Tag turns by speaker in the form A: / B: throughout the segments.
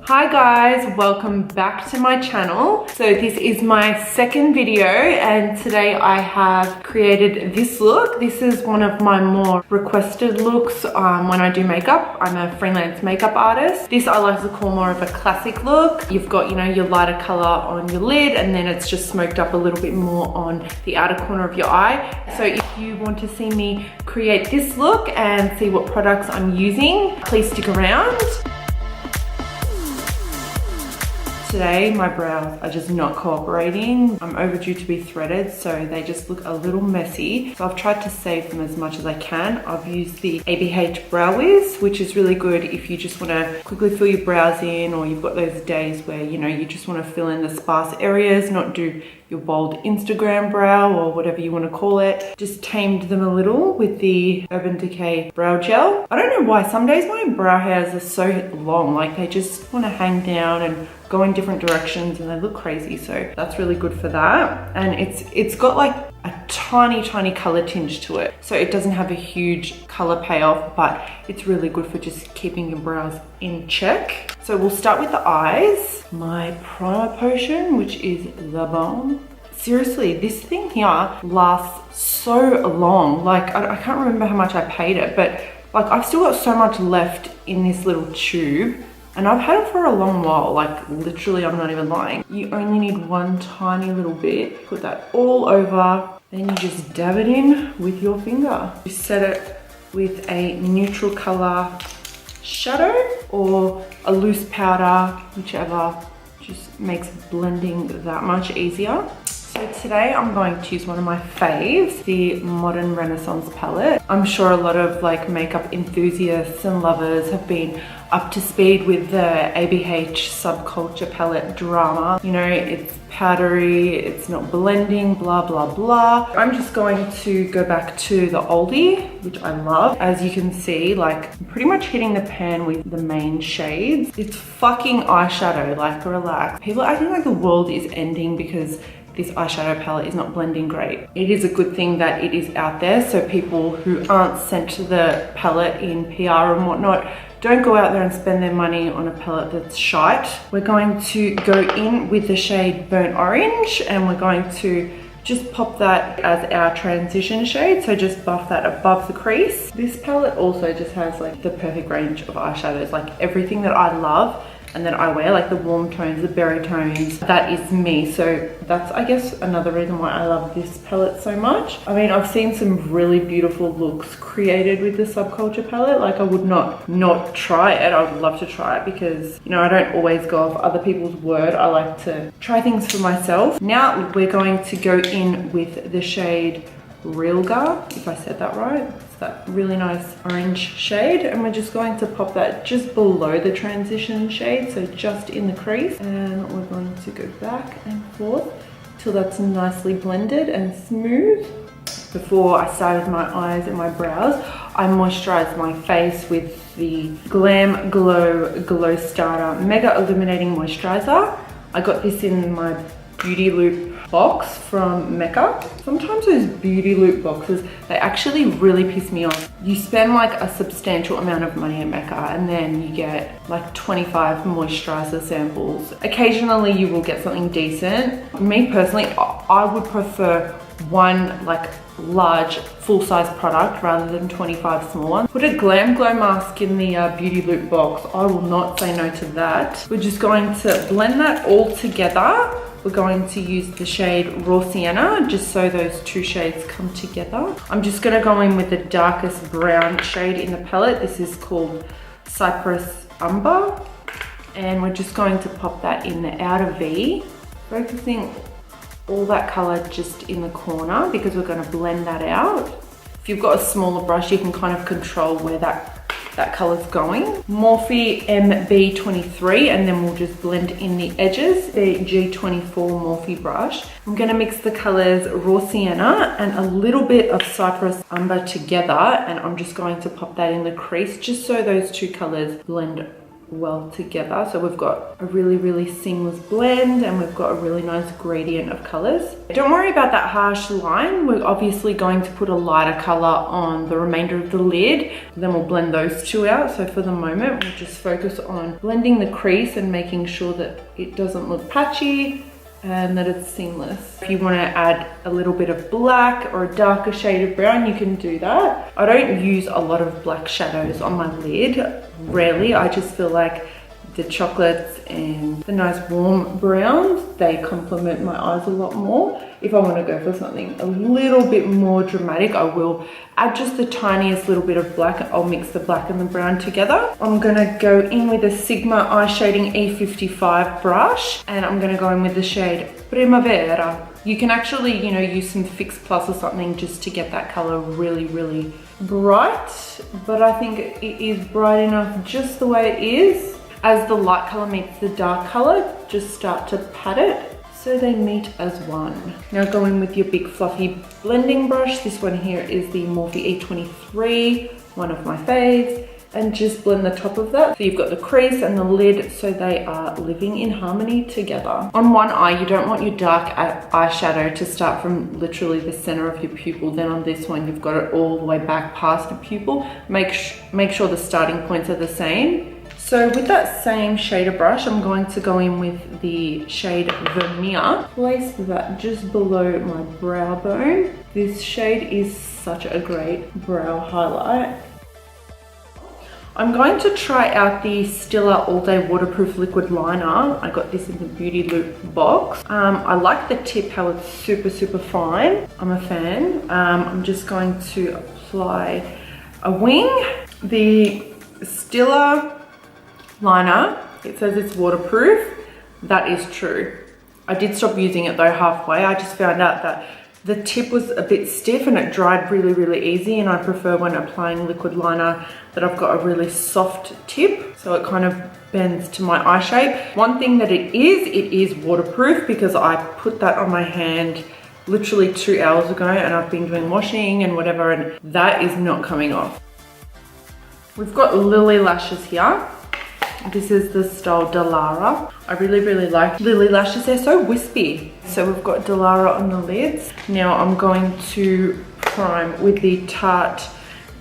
A: Hi guys, welcome back to my channel. So this is my second video and today I have created this look. This is one of my more requested looks when I do makeup. I'm a freelance makeup artist. This I like to call more of a classic look. You've got, you know, your lighter color on your lid and then it's just smoked up a little bit more on the outer corner of your eye. So if you want to see me create this look and see what products I'm using, please stick around. Today, my brows are just not cooperating. I'm overdue to be threaded, so they just look a little messy. So I've tried to save them as much as I can. I've used the ABH Brow Wiz, which is really good if you just want to quickly fill your brows in, or you've got those days where, you know, you just want to fill in the sparse areas, not do your bold Instagram brow or whatever you want to call it. Just tamed them a little with the Urban Decay Brow Gel. I don't know why, some days my brow hairs are so long, like they just want to hang down and go in different directions and they look crazy. So that's really good for that. And it's got like a tiny color tinge to it. So it doesn't have a huge color payoff, but it's really good for just keeping your brows in check. So we'll start with the eyes. My primer potion, which is the bomb. Seriously, this thing here lasts so long. Like I can't remember how much I paid it, but like I've still got so much left in this little tube. And I've had it for a long while, like literally, I'm not even lying. You only need one tiny little bit. Put that all over, then you just dab it in with your finger. You set it with a neutral color shadow or a loose powder, whichever just makes blending that much easier. So today I'm going to use one of my faves, the Modern Renaissance palette. I'm sure a lot of like makeup enthusiasts and lovers have been up to speed with the ABH Subculture palette drama. You know, it's powdery, it's not blending, blah, blah, blah. I'm just going to go back to the oldie, which I love. As you can see, like I'm pretty much hitting the pan with the main shades. It's fucking eyeshadow, like relax. People are acting like the world is ending because this eyeshadow palette is not blending great. It is a good thing that it is out there, so people who aren't sent to the palette in PR and whatnot, don't go out there and spend their money on a palette that's shite. We're going to go in with the shade Burnt Orange and we're going to just pop that as our transition shade, so just buff that above the crease. This palette also just has like the perfect range of eyeshadows, like everything that I love and that I wear, like the warm tones, the berry tones, that is me. So that's, I guess, another reason why I love this palette so much. I mean, I've seen some really beautiful looks created with the Subculture palette. Like I would not try it. I would love to try it because, you know, I don't always go off other people's word. I like to try things for myself. Now we're going to go in with the shade Realgar, if I said that right. It's that really nice orange shade, and we're just going to pop that just below the transition shade, so just in the crease, and we're going to go back and forth till that's nicely blended and smooth. Before I started my eyes and my brows, I moisturized my face with the Glam Glow Starter Mega Illuminating Moisturizer. I got this in my Beauty Loop box from Mecca. Sometimes those Beauty Loop boxes, they actually really piss me off. You spend like a substantial amount of money at Mecca and then you get like 25 moisturizer samples. Occasionally you will get something decent. Me personally, I would prefer one like large full-size product rather than 25 small ones. Put a Glam Glow mask in the Beauty Loop box. I will not say no to that. We're just going to blend that all together. We're going to use the shade Raw Sienna, just so those two shades come together. I'm just gonna go in with the darkest brown shade in the palette. This is called Cypress Umber. And we're just going to pop that in the outer V, focusing all that color just in the corner because we're gonna blend that out. If you've got a smaller brush, you can kind of control where that color's going. Morphe MB23, and then we'll just blend in the edges. The G24 Morphe brush. I'm gonna mix the colors Raw Sienna and a little bit of Cypress Umber together, and I'm just going to pop that in the crease just so those two colors blend well together. So we've got a really seamless blend, and we've got a really nice gradient of colors. Don't worry about that harsh line. We're obviously going to put a lighter color on the remainder of the lid, then we'll blend those two out. So for the moment, we'll just focus on blending the crease and making sure that it doesn't look patchy and that it's seamless. If you want to add a little bit of black or a darker shade of brown, you can do that. I don't use a lot of black shadows on my lid, rarely. I just feel like the chocolates and the nice warm browns, they complement my eyes a lot more. If I want to go for something a little bit more dramatic, I will add just the tiniest little bit of black. I'll mix the black and the brown together. I'm gonna go in with a Sigma Eye Shading E55 brush, and I'm gonna go in with the shade Primavera. You can actually, you know, use some Fix Plus or something just to get that color really bright, but I think it is bright enough just the way it is. As the light color meets the dark color, just start to pat it so they meet as one. Now go in with your big fluffy blending brush. This one here is the Morphe E23, one of my faves, and just blend the top of that. So you've got the crease and the lid, so they are living in harmony together. On one eye, you don't want your dark eyeshadow to start from literally the center of your pupil. Then on this one, you've got it all the way back past the pupil. Make sure the starting points are the same. So with that same shader brush, I'm going to go in with the shade Vermeer. Place that just below my brow bone. This shade is such a great brow highlight. I'm going to try out the Stila All Day Waterproof Liquid Liner. I got this in the Beauty Loop box. I like the tip, how it's super fine. I'm a fan. I'm just going to apply a wing. The Stila liner, it says it's waterproof. That is true. I did stop using it though halfway. I just found out that the tip was a bit stiff and it dried really easy, and I prefer when applying liquid liner that I've got a really soft tip, so it kind of bends to my eye shape. One thing that it is waterproof, because I put that on my hand literally 2 hours ago, and I've been doing washing and whatever, and that is not coming off. We've got Lily lashes here. This is the style Delara. I really like Lily lashes. They're so wispy. So we've got Delara on the lids. Now I'm going to prime with the Tarte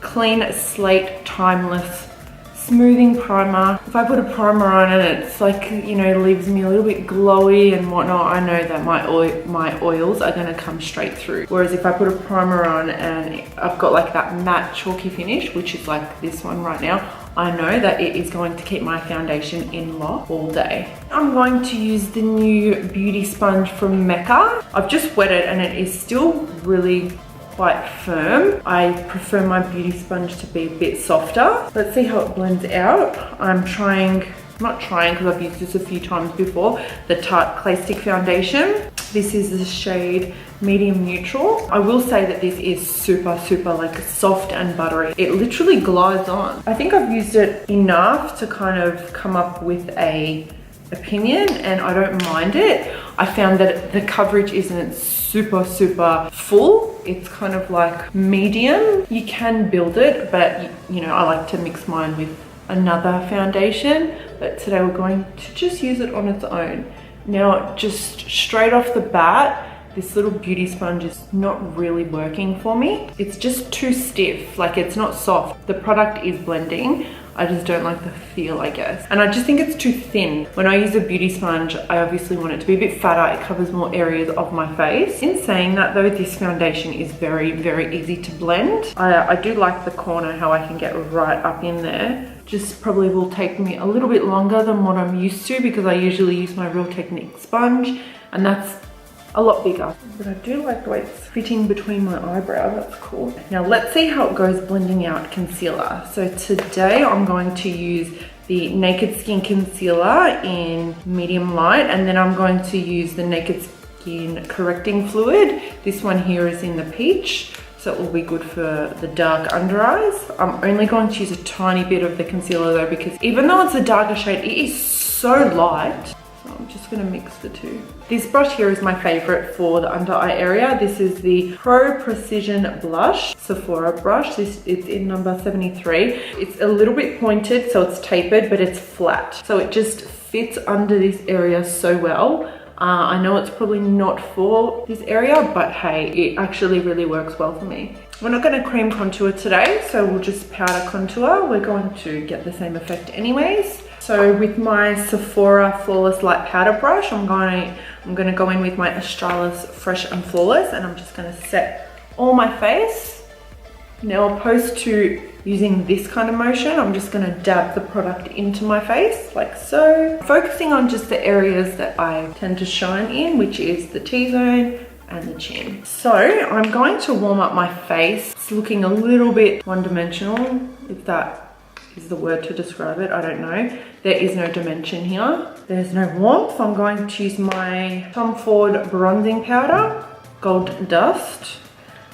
A: Clean Slate Timeless Smoothing Primer. If I put a primer on and it's like, you know, leaves me a little bit glowy and whatnot, I know that my oils are gonna come straight through. Whereas if I put a primer on and I've got like that matte chalky finish, which is like this one right now, I know that it is going to keep my foundation in lock all day. I'm going to use the new beauty sponge from Mecca. I've just wet it and it is still really quite firm. I prefer my beauty sponge to be a bit softer. Let's see how it blends out. I'm not trying because I've used this a few times before, the Tarte Clay Stick Foundation. This is the shade Medium Neutral. I will say that this is super like soft and buttery. It literally glides on. I think I've used it enough to kind of come up with a opinion, and I don't mind it. I found that the coverage isn't super full. It's kind of like medium. You can build it, but you know, I like to mix mine with another foundation, but today we're going to just use it on its own. Now, just straight off the bat, this little beauty sponge is not really working for me. It's just too stiff, like it's not soft. The product is blending. I just don't like the feel, I guess. And I just think it's too thin. When I use a beauty sponge, I obviously want it to be a bit fatter. It covers more areas of my face. In saying that though, this foundation is very easy to blend. I do like the corner, how I can get right up in there. Just probably will take me a little bit longer than what I'm used to, because I usually use my Real Technique sponge, and that's a lot bigger. But I do like the way it's fitting between my eyebrow. That's cool. Now let's see how it goes blending out concealer. So today I'm going to use the Naked Skin Concealer in medium light, and then I'm going to use the Naked Skin Correcting Fluid. This one here is in the peach, so it will be good for the dark under eyes. I'm only going to use a tiny bit of the concealer though, because even though it's a darker shade, it is so light. So I'm just gonna mix the two. This brush here is my favorite for the under eye area. This is the Pro Precision Blush Sephora brush. It's in number 73. It's a little bit pointed, so it's tapered, but it's flat. So it just fits under this area so well. I know it's probably not for this area, but hey, it actually really works well for me. We're not going to cream contour today, so we'll just powder contour. We're going to get the same effect anyways. So with my Sephora Flawless Light Powder Brush, I'm going to go in with my Australis Fresh and Flawless, and I'm just going to set all my face. Now, opposed to using this kind of motion, I'm just gonna dab the product into my face, like so. Focusing on just the areas that I tend to shine in, which is the T-zone and the chin. So I'm going to warm up my face. It's looking a little bit one-dimensional, if that is the word to describe it, I don't know. There is no dimension here. There's no warmth. I'm going to use my Tom Ford bronzing powder, Gold Dust,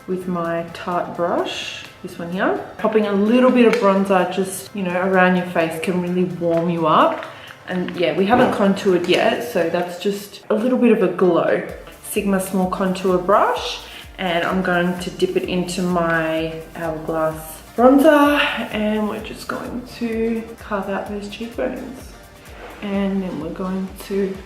A: with my Tarte brush, this one here. Popping a little bit of bronzer just, you know, around your face can really warm you up. And yeah, we haven't contoured yet, so that's just a little bit of a glow. Sigma Small Contour brush, and I'm going to dip it into my Hourglass bronzer, and we're just going to carve out those cheekbones. And then we're going to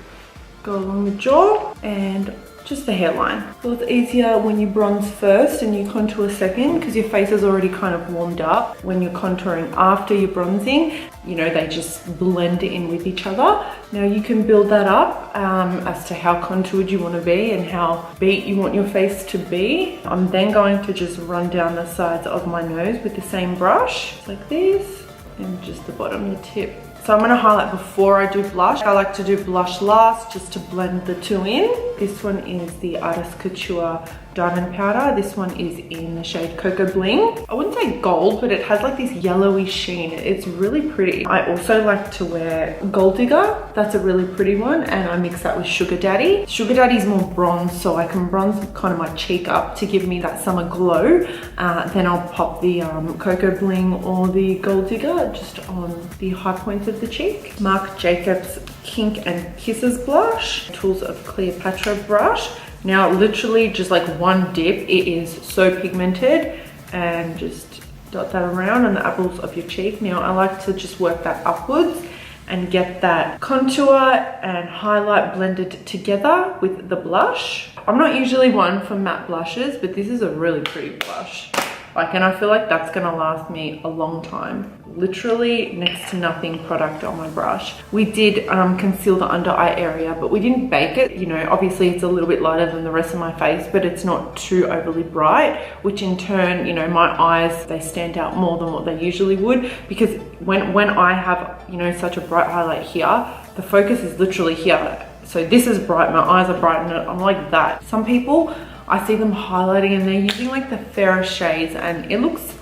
A: go along the jaw and just the hairline. So it's easier when you bronze first and you contour second, because your face is already kind of warmed up. When you're contouring after you're bronzing, you know, they just blend in with each other. Now you can build that up as to how contoured you want to be and how beat you want your face to be. I'm then going to just run down the sides of my nose with the same brush, like this, and just the bottom of the tip. So I'm going to highlight before I do blush. I like to do blush last just to blend the two in. This one is the Artist Couture Diamond Powder. This one is in the shade Cocoa Bling. I wouldn't say gold, but it has like this yellowy sheen. It's really pretty. I also like to wear Gold Digger. That's a really pretty one, and I mix that with Sugar Daddy. Sugar Daddy is more bronze, so I can bronze kind of my cheek up to give me that summer glow. Then I'll pop the Cocoa Bling or the Gold Digger just on the high points of the cheek. Marc Jacobs Kink and Kisses blush. Tools of Cleopatra brush. Now literally just like one dip, it is so pigmented, and just dot that around on the apples of your cheek. Now I like to just work that upwards and get that contour and highlight blended together with the blush. I'm not usually one for matte blushes, but this is a really pretty blush. Like, and I feel like that's gonna last me a long time. Literally next to nothing product on my brush. We did conceal the under eye area, but we didn't bake it. You know, obviously it's a little bit lighter than the rest of my face, but it's not too overly bright, which in turn, you know, my eyes, they stand out more than what they usually would, because when I have, you know, such a bright highlight here, the focus is literally here. So this is bright, my eyes are bright, and I'm like that. Some people, I see them highlighting and they're using like the fairer shades, and it looks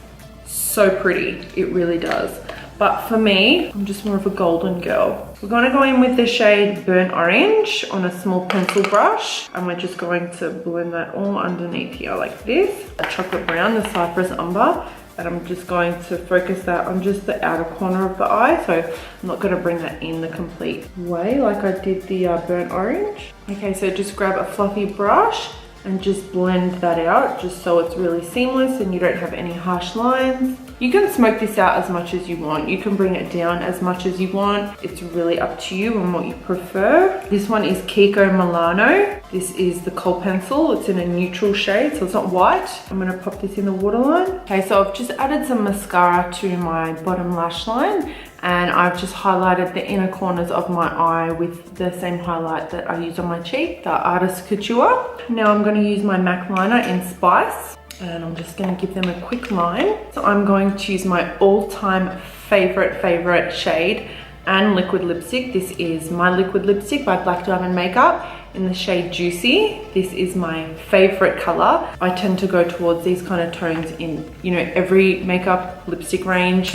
A: so pretty. It really does. But for me, I'm just more of a golden girl. We're going to go in with the shade Burnt Orange on a small pencil brush, and we're just going to blend that all underneath here like this. A chocolate brown, the Cypress Umber, and I'm just going to focus that on just the outer corner of the eye, so I'm not going to bring that in the complete way like I did the Burnt Orange. Okay, so just grab a fluffy brush and just blend that out just so it's really seamless and you don't have any harsh lines. You can smoke this out as much as you want. You can bring it down as much as you want. It's really up to you and what you prefer. This one is Kiko Milano. This is the kohl pencil. It's in a neutral shade, so it's not white. I'm gonna pop this in the waterline. Okay, so I've just added some mascara to my bottom lash line, and I've just highlighted the inner corners of my eye with the same highlight that I use on my cheek, the Artist Couture. Now I'm going to use my MAC liner in Spice, and I'm just going to give them a quick line. So I'm going to use my all-time favorite shade and liquid lipstick. This is my liquid lipstick by Black Diamond Makeup in the shade Juicy. This is my favorite color. I tend to go towards these kind of tones in, you know, every makeup lipstick range.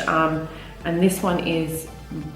A: And this one is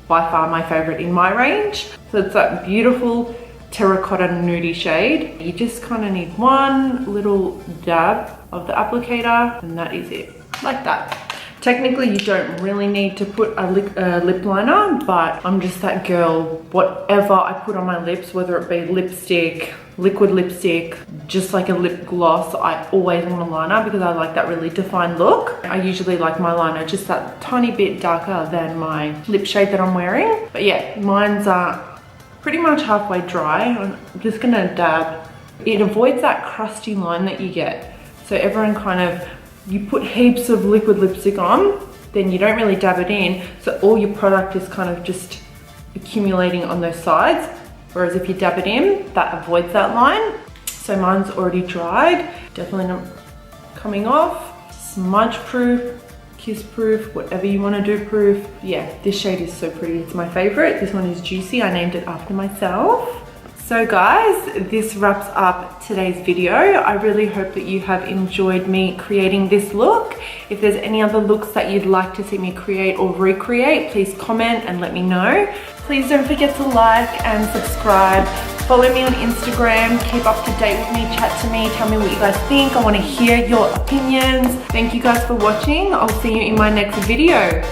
A: by far my favorite in my range. So it's that beautiful terracotta nudie shade. You just kind of need one little dab of the applicator, and that is it, like that. Technically, you don't really need to put a lip liner, but I'm just that girl. Whatever I put on my lips, whether it be lipstick, liquid lipstick, just like a lip gloss, I always want a liner because I like that really defined look. I usually like my liner just that tiny bit darker than my lip shade that I'm wearing. But yeah, mine's pretty much halfway dry. I'm just gonna dab. It avoids that crusty line that you get. So everyone kind of, you put heaps of liquid lipstick on, then you don't really dab it in, so all your product is kind of just accumulating on those sides. Whereas if you dab it in, that avoids that line. So mine's already dried, definitely not coming off. Smudge proof, kiss proof, whatever you want to do proof. Yeah, this shade is so pretty. It's my favorite. This one is Juicy. I named it after myself. So guys, this wraps up today's video. I really hope that you have enjoyed me creating this look. If there's any other looks that you'd like to see me create or recreate, please comment and let me know. Please don't forget to like and subscribe. Follow me on Instagram, keep up to date with me, chat to me, tell me what you guys think. I want to hear your opinions. Thank you guys for watching. I'll see you in my next video.